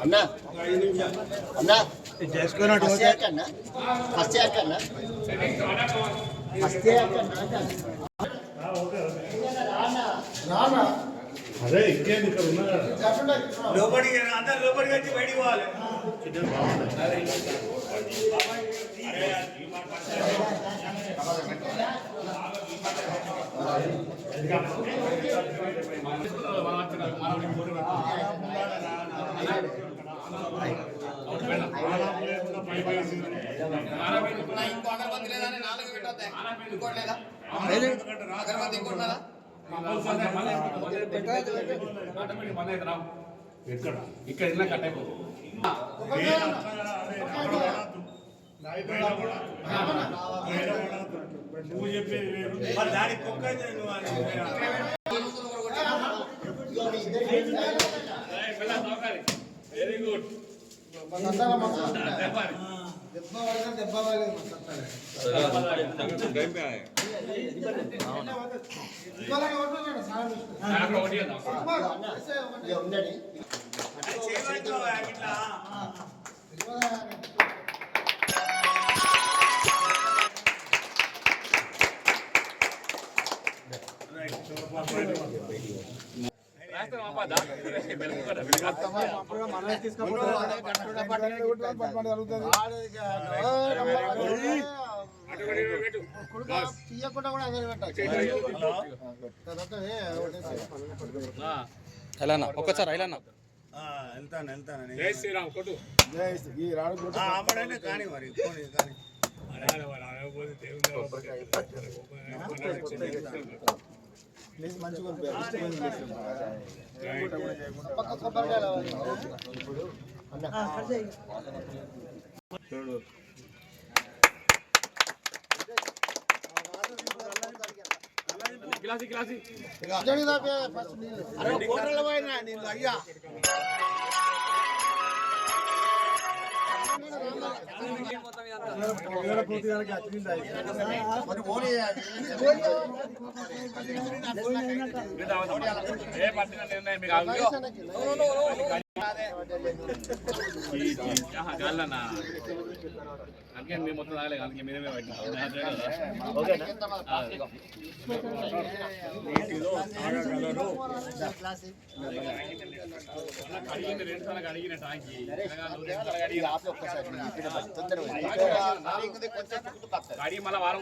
అన్నా అన్నా చేసుకున్నట్టు ఫస్ట్ కన్నా అదే ఇంకేంది ఇక్కడ ఉన్నా లోపలికి అందరు లోపలికి వచ్చి బయటికి పోవాలి. ఇంకో అగరబత్తి లేదా 4 పెట్టొద్దా? ఇంకోటి లేదా? అగరబత్తి ఇంకోటి లేదా? ఇక్కడ ఇలా కట్ అయిపోతుంది. నువ్వు చెప్పేది దానికి కుక్క అయితే వెరీ గుడ్. ఒక్కసారి అయినా వెళ్తాను జై శ్రీరామ్ కొట్టు. అమ్మడంటే కానీ మరి కానీ అయ్యా అందుకే మేము మొత్తం తాగలేదు, అందుకే మీరేమే పట్టినా. అడిగింది 2 సార్లు అడిగిన టాంకి అడిగి మళ్ళీ వారం